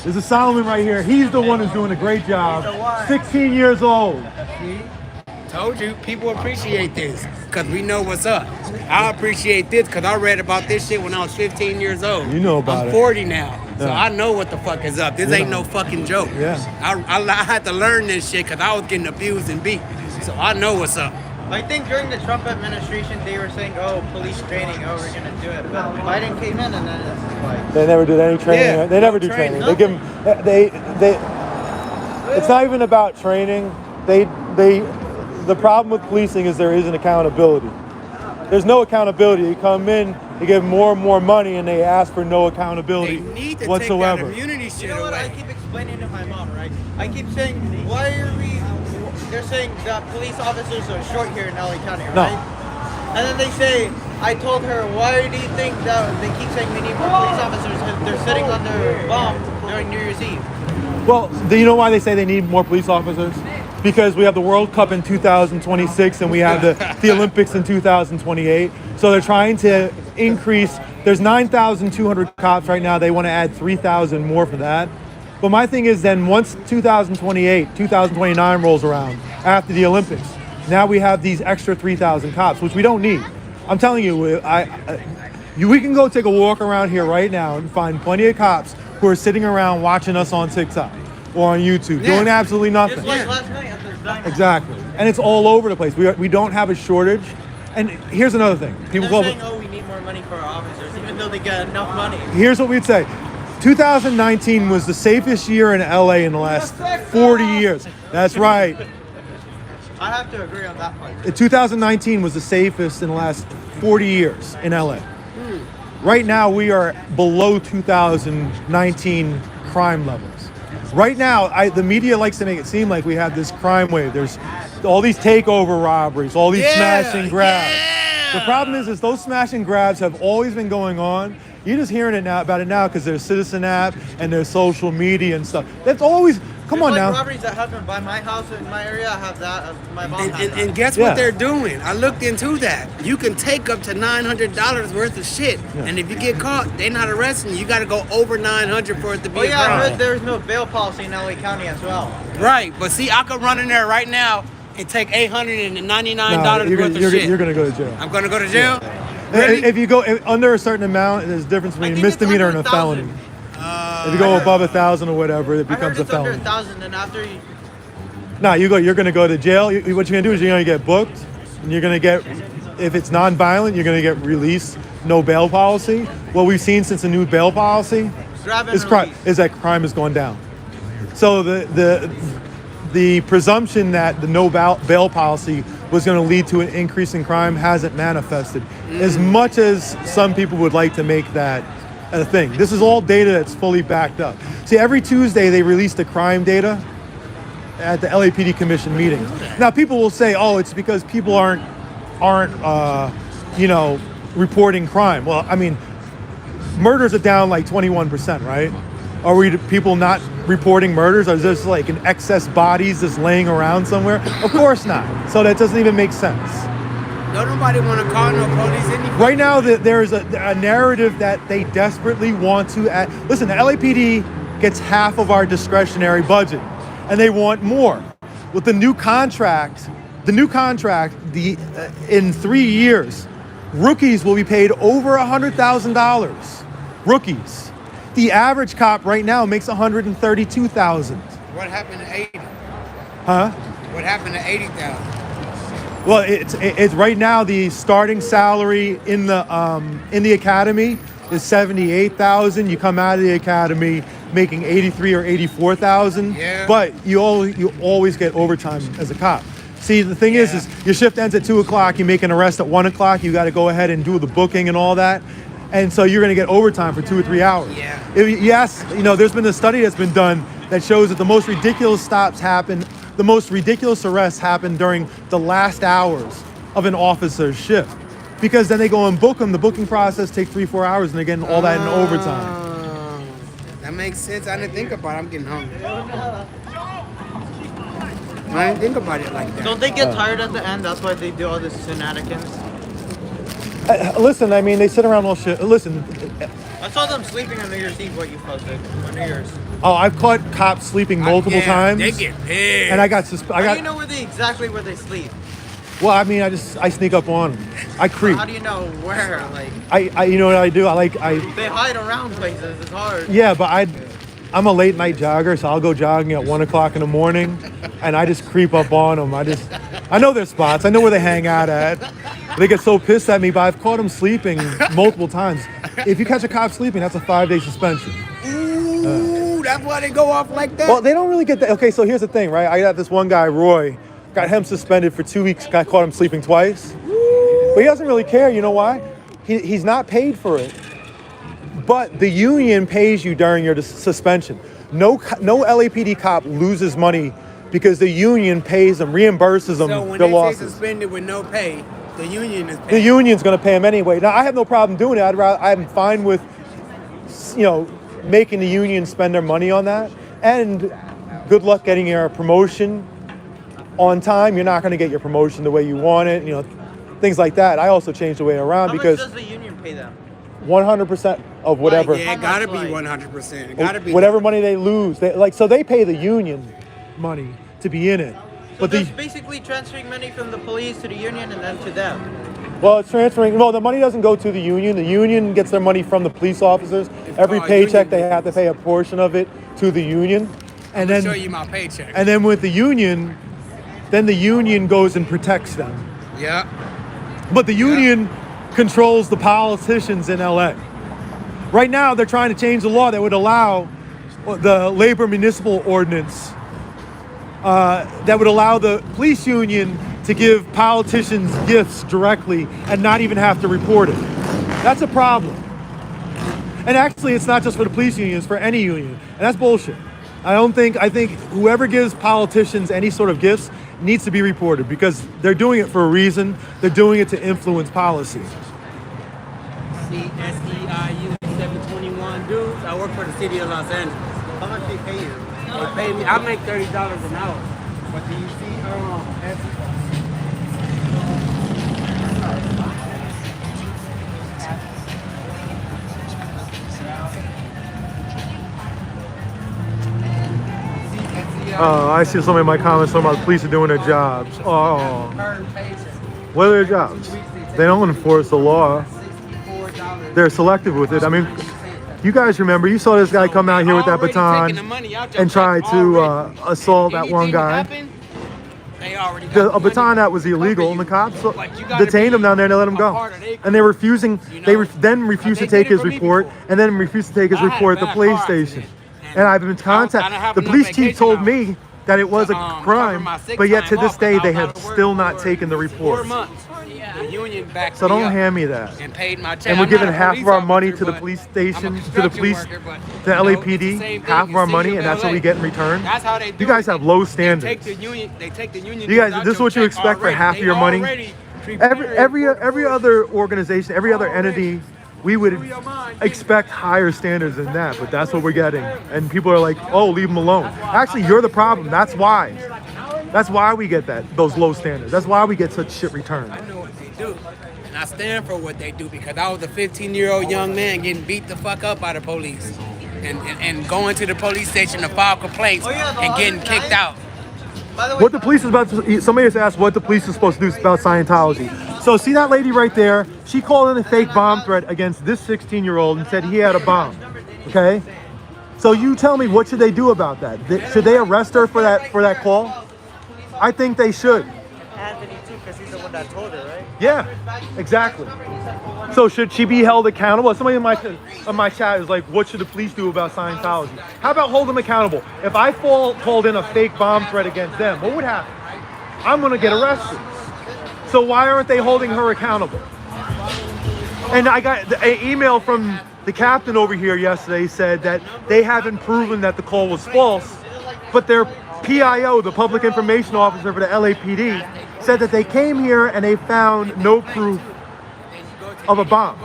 There's a Solomon right here. He's the one who's doing a great job. 16 years old. Told you, people appreciate this because we know what's up. I appreciate this because I read about this shit when I was 15 years old. You know about I'm it. 40 now, so Yeah. I know what the fuck is up. This ain't no fucking joke. Yeah. I had to learn this shit because I was getting abused and beat. So I know what's up. I think during the Trump administration, they were saying, "Oh, police training. Oh, we're gonna do it." But Biden came in, and then it's like, They never did any training. Yeah, they never no do training. training. They give them. It's not even about training. The problem with policing is there isn't accountability. There's no accountability. You come in, you give more and more money, and they ask for no accountability They need to whatsoever. take that immunity shit You know what? I away. keep explaining to my mom, right? I keep saying, why are we? They're saying that police officers are short here in LA County, right? No. And then they say, I told her, why do you think that they keep saying we need more police officers? If they're sitting on their bum during New Year's Eve. Well, do you know why they say they need more police officers? Because we have the World Cup in 2026 and we have the Olympics in 2028. So they're trying to increase. There's 9,200 cops right now. They want to add 3,000 more for that. But my thing is then once 2028, 2029 rolls around after the Olympics, now we have these extra 3,000 cops, which we don't need. I'm telling you, we can go take a walk around here right now and find plenty of cops who are sitting around watching us on TikTok or on YouTube, doing absolutely nothing. Just like last night at the diner. Exactly. And it's all over the place. We don't have a shortage. And here's another thing. People They're go, saying, oh, we need more money for our officers, even though they get enough money. here's what we'd say. 2019 was the safest year in LA in the last 40 years. That's right. I have to agree on that part. 2019 was the safest in the last 40 years in LA. Right now, we are below 2019 crime levels. Right now, the media likes to make it seem like we have this crime wave. There's all these takeover robberies, all these smash and grabs. The problem is those smash and grabs have always been going on. You're just hearing it now about it now because there's Citizen app and there's social media and stuff. That's always, come on There's now. robberies that happen by my house in my area. I have that. My mom has that. And guess Yeah. what they're doing? I looked into that. You can take up to $900 worth of shit, and if you get caught, they're not arresting you. You got to go over $900 for it to be Oh a yeah, I crime. heard there's no bail policy in LA County as well. Right, but see, I could run in there right now and take $899 No, worth of shit. you're gonna go to jail. I'm gonna go to jail. Really? If you go under a certain amount, there's a difference between a think it's misdemeanor and under a felony. 1,000. If you go above 1,000 or whatever, it I heard becomes a it's under felony. 1,000, and after you, No, you're gonna go to jail. What you're gonna do is you're gonna get booked, and you're gonna get, if it's non-violent, you're gonna get released, no bail policy. What we've seen since the new bail policy grab and is crime, release. is that crime has gone down. So the presumption that the no bail policy was going to lead to an increase in crime hasn't manifested as much as some people would like to make that a thing. This is all data that's fully backed up. See, every Tuesday they release the crime data at the LAPD commission meetings. Now people will say, oh, it's because people aren't reporting crime. Well, I mean, murders are down like 21%, right? Are people not reporting murders? Are there just like an excess bodies just laying around somewhere? Of course not. So that doesn't even make sense. Don't nobody want to call no police anymore. Right now, there is a narrative that they desperately want to add. Listen, the LAPD gets half of our discretionary budget, and they want more. With the new contract, in 3 years, rookies will be paid over $100,000. Rookies. The average cop right now makes $132,000. What happened to 80? Huh? What happened to 80,000? Well, it's right now the starting salary in the academy is $78,000. You come out of the academy making $83,000 or $84,000. Yeah. But you always get overtime as a cop. See, the thing is your shift ends at 2 o'clock. You make an arrest at 1 o'clock. You got to go ahead and do the booking and all that. And so you're going to get overtime for 2 or 3 hours. Yeah. Yes, there's been a study that's been done that shows that the most ridiculous the most ridiculous arrests happen during the last hours of an officer's shift. Because then they go and book them. The booking process takes 3-4 hours and they're getting all that in overtime. That makes sense. I didn't think about it. I'm getting hungry. I didn't think about it like that. Don't they get tired at the end? That's why they do all this shenanigans. Listen, I mean, they sit around all shit. Listen, I saw them sleeping on New Year's Eve. What you posted on New Year's? I've caught cops sleeping multiple times. They get pissed. And I got How do you know exactly where they sleep? Well, I mean, I sneak up on them. I creep. How do you know where? Like You know what I do? they hide around places. It's hard. Yeah, but I'm a late night jogger, so I'll go jogging at 1 o'clock in the morning, and I just creep up on them. I know their spots. I know where they hang out at. They get so pissed at me, but I've caught them sleeping multiple times. If you catch a cop sleeping, that's a 5-day suspension. Ooh, That's why they go off like that. Well, they don't really get that. Okay, so here's the thing, right? I got this one guy, Roy, got him suspended for 2 weeks. I caught him sleeping twice. But he doesn't really care. You know why? He's not paid for it. But the union pays you during your suspension. No LAPD cop loses money because the union pays them, reimburses them So when their they losses. say suspended with no pay, the union is The paying. union's going to pay them anyway. Now, I have no problem doing it. I'm fine with, making the union spend their money on that. And good luck getting your promotion on time. You're not going to get your promotion the way you want it. Things like that. I also changed the way around How because much does the union pay them? 100% of whatever. Yeah, it gotta be 100%. It gotta be whatever money they lose. So they pay the union money to be in it. So that's basically transferring money from the police to the union and then to them. Well, it's transferring. Well, the money doesn't go to the union. The union gets their money from the police officers. Every called paycheck, union they have to pay a portion of it to the union. And I'll then, show you my paycheck. and then with the union, then the union goes and protects them. Yeah. But the union controls the politicians in LA. Right now, they're trying to change the law that would allow the labor municipal ordinance that would allow the police union to give politicians gifts directly and not even have to report it. That's a problem. And actually, it's not just for the police union, it's for any union. And that's bullshit. I think whoever gives politicians any sort of gifts needs to be reported because they're doing it for a reason. They're doing it to influence policy. CSEIU 721 dues. I work for the city of Los Angeles. How much they pay you? They pay me. I make $30 an hour. But do you see? I see some of my comments talking about the police are doing their jobs. Oh, what are their jobs? They don't enforce the law. They're selective with it. I mean, you guys remember, you saw this guy come out here with that baton and try to assault that one guy. A baton that was illegal, and the cops detained him down there and they let him go. And they then refused to take his report, and then refused to take his report at the police station. And I've been in contact. The police chief told me that it was a crime, but yet to this day they have still not taken the report. So don't hand me that. And we're giving half of our money to the police station, to the police, to LAPD, half of our money, and that's what we get in return. You guys have low standards. You guys, this is what you expect for half of your money. Every other organization, every other entity, we would expect higher standards than that, but that's what we're getting. And people are like, oh, leave them alone. Actually, you're the problem. That's why. That's why we get those low standards. That's why we get such shit returns. I know what they do. And I stand for what they do because I was a 15-year-old young man getting beat the fuck up by the police. And going to the police station to file complaints and getting kicked out. By the way, What the police is about to, somebody has asked what the police is supposed to do about Scientology. So see that lady right there? She called in a fake bomb threat against this 16-year-old and said he had a bomb, okay? So you tell me, what should they do about that? Should they arrest her for that call? I think they should. Anthony too, because he's the one that told her, right? Yeah, exactly. So should she be held accountable? Somebody in my chat is like, what should the police do about Scientology? How about hold them accountable? If I called in a fake bomb threat against them, what would happen? I'm gonna get arrested. So why aren't they holding her accountable? And I got an email from the captain over here yesterday said that they haven't proven that the call was false, but their PIO, the public information officer for the LAPD, said that they came here and they found no proof of a bomb.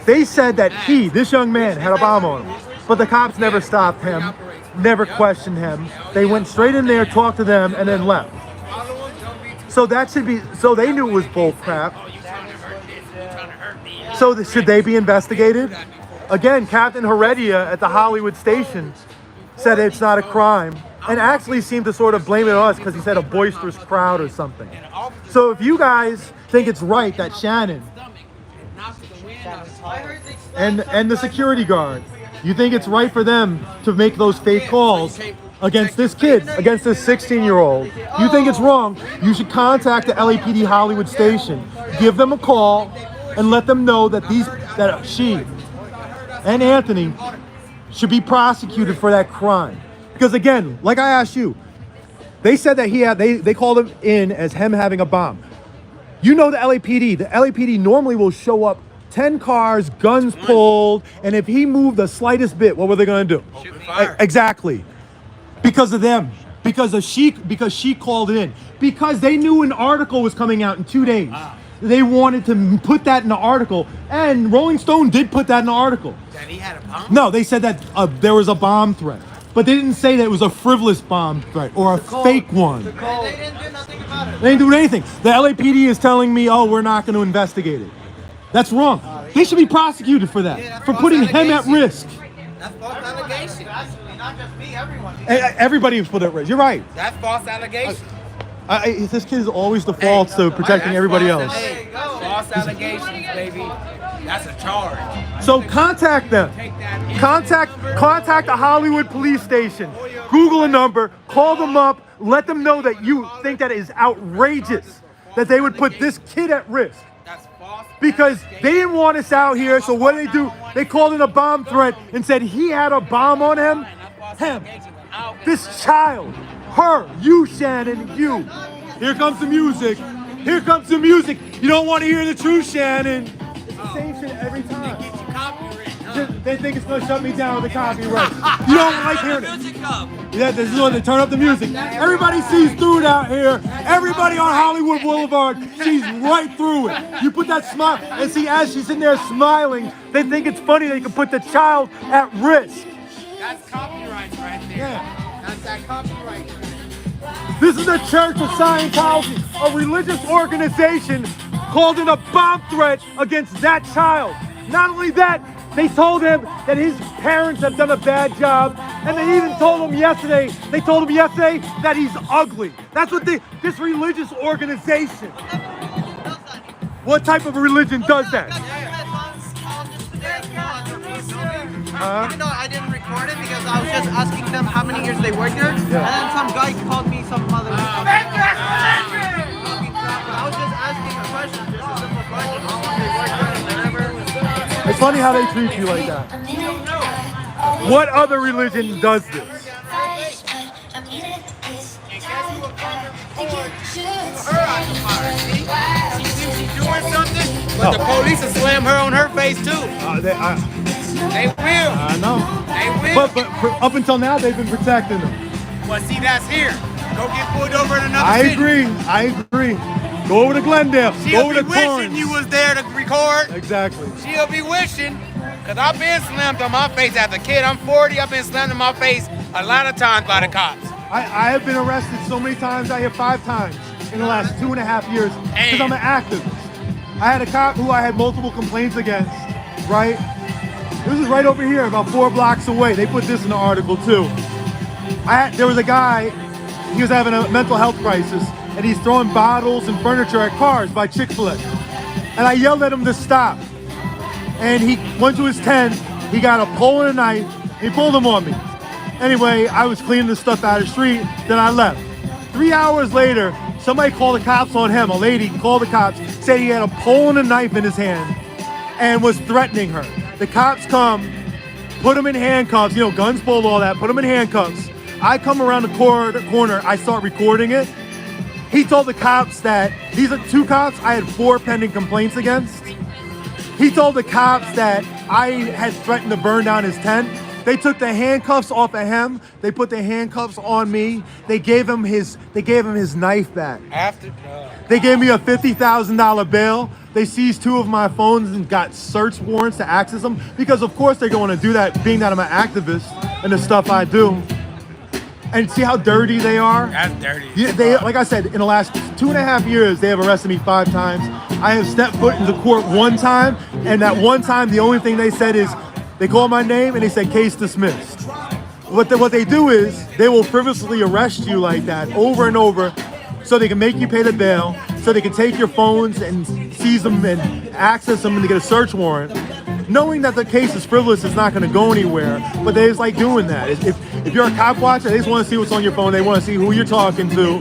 They said that this young man, had a bomb on him, but the cops never stopped him, never questioned him. They went straight in there, talked to them, and then left. So so they knew it was bull crap. So should they be investigated? Again, Captain Heredia at the Hollywood station said it's not a crime, and actually seemed to sort of blame it on us because he said a boisterous crowd or something. So if you guys think it's right that Shannon and the security guard, you think it's right for them to make those fake calls against this kid, against this 16-year-old, you think it's wrong, you should contact the LAPD Hollywood station, give them a call, and let them know that she and Anthony should be prosecuted for that crime. Because again, like I asked you, they said that they called him in as him having a bomb. You know the LAPD normally will show up 10 cars, guns pulled, and if he moved the slightest bit, what were they gonna do? Shoot fire. Exactly. Because of them. Because she called it in. Because they knew an article was coming out in 2 days. Wow. They wanted to put that in the article, and Rolling Stone did put that in the article. That he had a bomb? No, they said that there was a bomb threat, but they didn't say that it was a frivolous bomb threat or a fake one. They didn't do nothing about it. They didn't do anything. The LAPD is telling me, oh, we're not going to investigate it. That's wrong. They should be prosecuted for that, Yeah, that's for false putting him at allegation. risk. That's false allegation. Actually, not just me, everyone. Everybody was put at risk. You're right. That's false allegation. This kid is always defaults to protecting That's everybody false else. Hey, false allegations, baby. That's a charge. So contact them. Take that Contact the Hollywood police station. Google a number, call them up, let them know that you think that it is outrageous that they would put this kid at risk. That's false. Because they didn't want us out here, so what did they do? They called in a bomb threat and said he had a bomb on him. Him. This child. Her. You, Shannon. You. Here comes the music. Here comes the music. You don't want to hear the truth, Shannon. It's the same shit every time. Get you copyright, huh? They think it's gonna shut me down with the copyright. You don't like hearing it. Yeah, this is when they turn up the music. Everybody sees through it out here. Everybody on Hollywood Boulevard sees right through it. You put that smile, and see, as she's in there smiling, they think it's funny they can put the child at risk. That's copyright right there. Yeah. That's that copyright. This is the Church of Scientology, a religious organization called in a bomb threat against that child. Not only that, they told him that his parents have done a bad job, and they even told him yesterday, that he's ugly. That's what this religious organization. What type of religion does that? Even though I didn't record it because I was just asking them how many years they worked there, and then some guy called me some mother. I was just asking a question, just a simple question, how long they worked there and whatever. It's funny how they treat you like that. What other religion does this? Doing something, but the police will slam her on her face too. They will. I know. They will. But up until now, they've been protecting them. Well, see, that's here. Go get pulled over in another I city. agree. Go over to Glendale. Go She'll over be to wishing Torrance. you was there to record. Exactly. She'll be wishing, because I've been slammed on my face as a kid. I'm 40, I've been slammed on my face a lot of times by the cops. I have been arrested so many times. I have 5 times in the last 2.5 years because I'm an activist. I had a cop who I had multiple complaints against, right? This is right over here, about 4 blocks away. They put this in the article too. There was a guy, he was having a mental health crisis, and he's throwing bottles and furniture at cars by Chick-fil-A. And I yelled at him to stop. And he went to his tent, he got a pole and a knife, and he pulled them on me. Anyway, I was cleaning the stuff out of the street, then I left. 3 hours later, somebody called the cops on him. A lady called the cops, said he had a pole and a knife in his hand and was threatening her. The cops come, put him in handcuffs, guns pulled, all that, put him in handcuffs. I come around the corner, I start recording it. He told the cops that, these are 2 cops I had 4 pending complaints against. He told the cops that I had threatened to burn down his tent. They took the handcuffs off of him. They put the handcuffs on me. They gave him his knife back. They gave me a $50,000 bail. They seized 2 of my phones and got search warrants to access them because of course they're going to do that, being that I'm an activist and the stuff I do. And see how dirty they are? That's dirty. Yeah, they, like I said, in the last 2.5 years, they have arrested me 5 times. I have stepped foot into court 1 time, and that 1 time, the only thing they said is, they called my name and they said, case dismissed. What they do is, they will frivolously arrest you like that over and over, so they can make you pay the bail, so they can take your phones and seize them and access them and to get a search warrant. Knowing that the case is frivolous, it's not going to go anywhere, but they just like doing that. If you're a cop watcher, they just want to see what's on your phone. They want to see who you're talking to.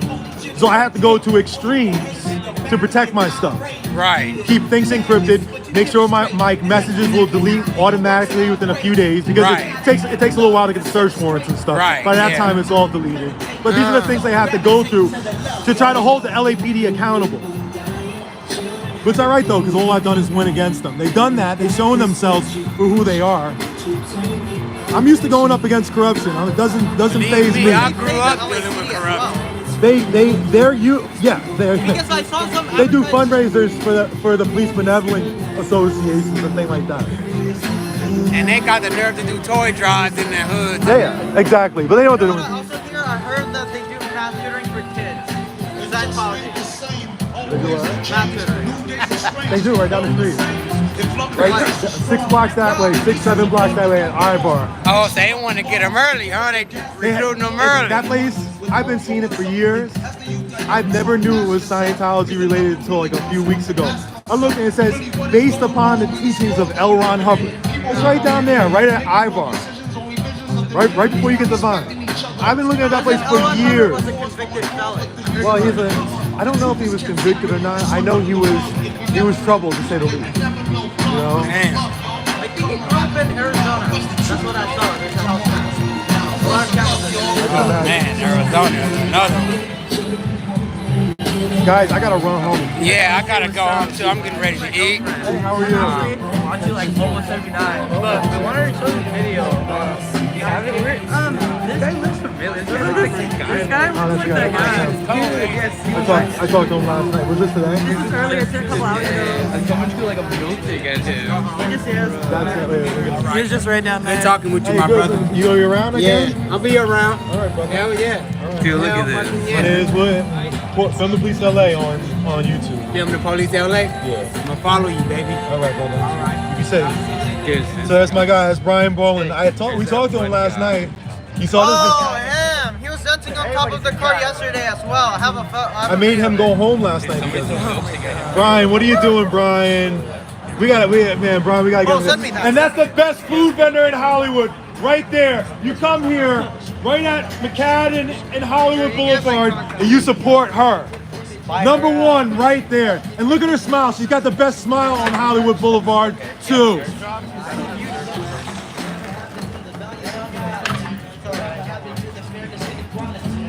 So I have to go to extremes to protect my stuff. Right. Keep things encrypted. Make sure my messages will delete automatically within a few days because Right. it takes a little while to get the search warrants and stuff. Right, By that yeah. time, it's all deleted. But these are the things they have to go through to try to hold the LAPD accountable. But it's all right though, because all I've done is win against them. They've done that. They've shown themselves for who they are. I'm used to going up against corruption. It doesn't phase me. I grew up dealing with corruption. They're Because I saw some. they do advertising- fundraisers for the police benevolent associations and things like that. And they got the nerve to do toy drives in their hoods. Yeah, exactly. But they know what they're doing. Also, here I heard that they do mass tutoring for kids. Scientology. They do what? Mass tutoring. They do right down the street. Right, 6 blocks that way, 7 blocks that way at Ivar. Oh, so they want to get them early, huh? They recruiting them early. That place, I've been seeing it for years. I never knew it was Scientology related until like a few weeks ago. I looked and it says, based upon the teachings of L. Ron Hubbard. It's right down there, right at Ivar. Right before you get the Vine. I've been looking at that place for years. Was a convicted felon. Well, I don't know if he was convicted or not. I know he was troubled to say the least. You know? Damn. I think he grew up in Arizona. That's what I saw. There's a house there. Oh, man, Arizona is another one. Guys, I gotta run home. Yeah, I gotta go home too. I'm getting ready to eat. Hey, how are you? Watch you like almost every night. But I wanted to show you a video. You have it here? This guy looks familiar. This guy Oh, that's looks like that guy. Dude, yes. He was like, I talked to him last night. Was this today? this was earlier, it's a couple hours ago. I'm coming to like a milk thing at him. He just is. That's it. Wait, He was just right down there. Good talking with you, Hey, my good. brother. You gonna be around again? Yeah, I'll be around. All right, brother. Hell yeah. Dude, look Hell at this. fucking It yeah. is what? Film the Police LA on YouTube. Film the police LA. Yeah. I'm gonna follow you, baby. All right, brother. All right. You safe. Dude, So that's my guy. That's Brian Bowling. We talked to him last night. You saw Oh, this? him! He was dancing on top of the car yesterday as well. I made him go home last night because of it. Brian, what are you doing, Brian? Brian, we gotta get send me that. And that's the best food vendor in Hollywood, right there. You come here, right at McCadden and Hollywood Boulevard, and you support her. Number one, right there. And look at her smile. She's got the best smile on Hollywood Boulevard, too.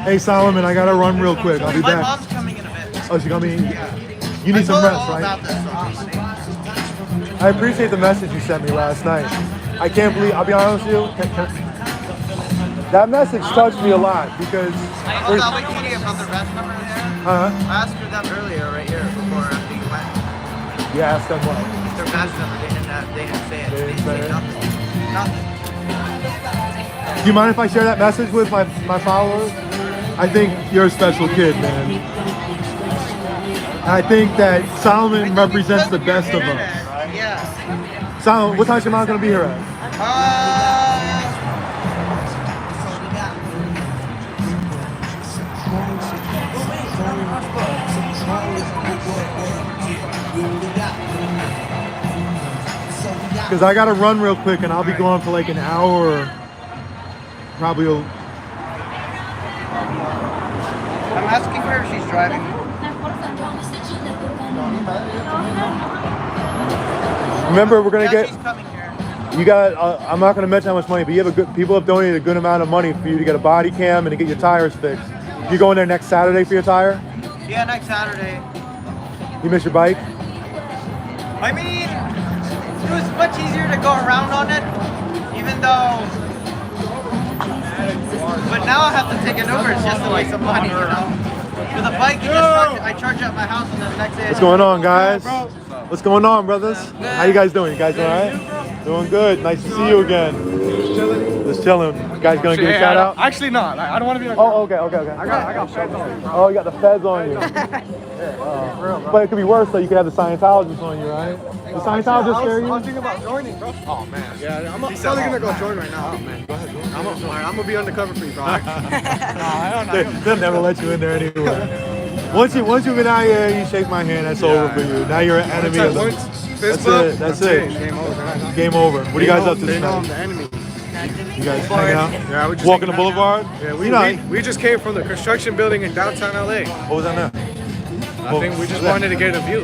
Hey, Solomon, I gotta run real quick. I'll be My back. mom's coming in a bit. Oh, she got me. You need I some told her rest, all right? about this, so. I appreciate the message you sent me last night. I can't believe, I'll be honest with you, that message touched me a lot because, I was talking to you about the rest number there. I asked her that earlier, right here, before after you went. you asked them what? Their badge number, they didn't say it. They didn't say it? nothing. Nothing. Do you mind if I share that message with my followers? I think you're a special kid, man. I think that Solomon represents the best of us. Yeah. Solomon, what time's your mom gonna be here at? Because I gotta run real quick and I'll be gone for like an hour. Probably. I'm asking her if she's driving. Remember, we're gonna Yeah, get. she's coming here. You got. I'm not gonna mention how much money, but you have people have donated a good amount of money for you to get a body cam and to get your tires fixed. You going there next Saturday for your tire? Yeah, next Saturday. You miss your bike? I mean, it was much easier to go around on it, even though. But now I have to take an Uber. It's just a waste of money, you know. For the bike, I charge at my house, and then the next day. What's going on, guys? What's going on, brothers? How you guys doing? You guys all right? Doing good. Nice to see you again. Just chilling. You guys gonna give a shout out? Actually not. I don't want to be like. Oh, okay. I got feds on me. Oh, you got the feds on you. But it could be worse though. You could have the Scientologists on you, right? The Scientologists scare I was you? thinking about joining, bro. Oh man. Yeah, I'm probably gonna go join right now. Oh man, go ahead. I'm gonna be undercover for you, bro. They'll never let you in there anyway. Once you've been out here, you shake my hand. That's over for you. Now you're an enemy of the. That's it. That's it. Game over. Game over. What are you guys up to They know I'm tonight? the enemy. You guys hang out? Yeah, we just Walking the hanging out. boulevard? Yeah, You know, we just came from the construction building in downtown LA. what was that now? I think we just wanted to get a view.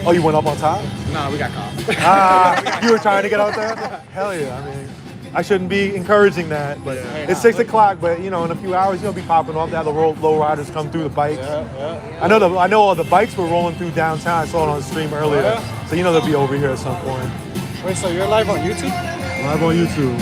Oh, you went up on top? Nah, we got caught. Ah, you were trying to get out there? Hell yeah, I mean, I shouldn't be encouraging that, but it's 6 o'clock, but you know, in a few hours, you'll be popping off. They have the low riders come through the bikes. I know all the bikes were rolling through downtown. I saw it on the stream earlier. So you know they'll be over here at some point. Wait, so you're live on YouTube? Live on YouTube.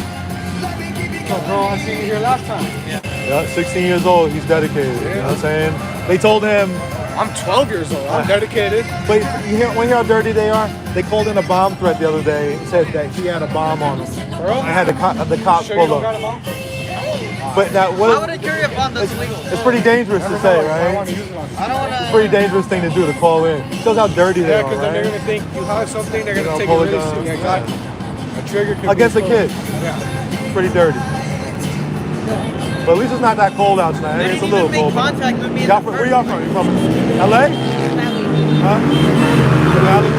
So, bro, I seen you here last time. Yeah, 16 years old, he's dedicated. You know what I'm saying? They told him, I'm 12 years old. I'm dedicated. but you hear how dirty they are? They called in a bomb threat the other day and said that he had a bomb on him. Bro? I had the cops Sure you pull don't got a up. mom? But that Why would was I carry a bomb that's legal? it's pretty dangerous to say, I want right? to use it on you. I don't want It's a to. pretty dangerous thing to do to call in. Shows how dirty they Yeah, are, because then they're right? going to think you have something, they're going You know, to take pull it it really down. seriously. Exactly. A trigger could Against be a kid. Yeah. Pretty dirty. But at least it's not that cold out tonight. They It's a didn't little even make cold. but- contact with me. in Y'all the from, where first y'all from? You from LA? Huh? The Valley?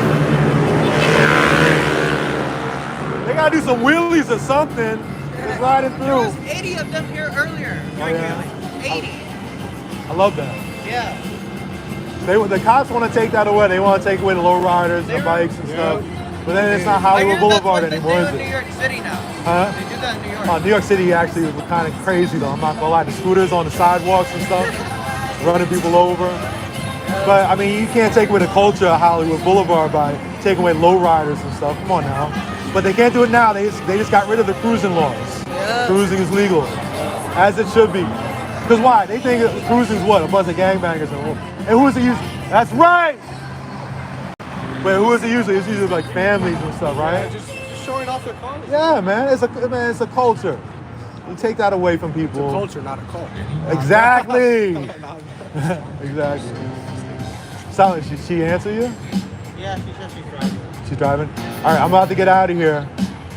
They gotta do some wheelies or something. Just riding There was through. 80 of them here earlier. yeah? 80. I love that. Yeah. The cops want to take that away. They want to take away the low riders, the bikes and stuff. But then it's not I Hollywood hear that's Boulevard what they anymore, do is in New it? York City now. Huh? They do that in New York. New York City actually was kind of crazy though. I'm not gonna lie. The scooters on the sidewalks and stuff, running people over. But I mean, you can't take away the culture of Hollywood Boulevard by taking away lowriders and stuff. Come on now. But they can't do it now. They just got rid of the cruising laws. Yeah. Cruising is legal, as it should be. Because why? They think cruising is what? A bunch of gangbangers. And who is it usually? That's right! But who is it usually? It's usually like families and stuff, right? Just showing off their cars. Yeah, man. It's a culture. You take that away from people. Culture, not a cult. Exactly. Exactly. Solid. She answer you? Yeah, she said she's driving. She's driving? All right, I'm about to get out of here.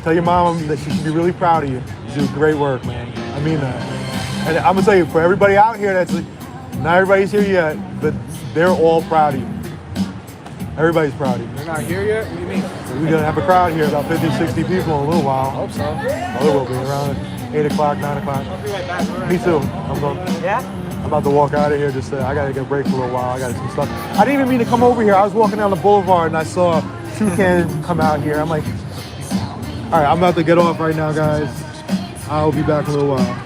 Tell your mom that she should be really proud of you. You do great work, man. I mean that. And I'm gonna tell you, for everybody out here that's not everybody's here yet, but they're all proud of you. Everybody's proud of you. They're not here yet? What do you mean? We're gonna have a crowd here, about 50, 60 people in a little while. Hope so. Oh, there will be around 8 o'clock, 9 o'clock. I'll be right back. Me too. I'm about to walk out of here. I gotta get a break for a little while. I got some stuff. I didn't even mean to come over here. I was walking down the boulevard and I saw Toucan come out here. I'm like, all right, I'm about to get off right now, guys. I'll be back in a little while.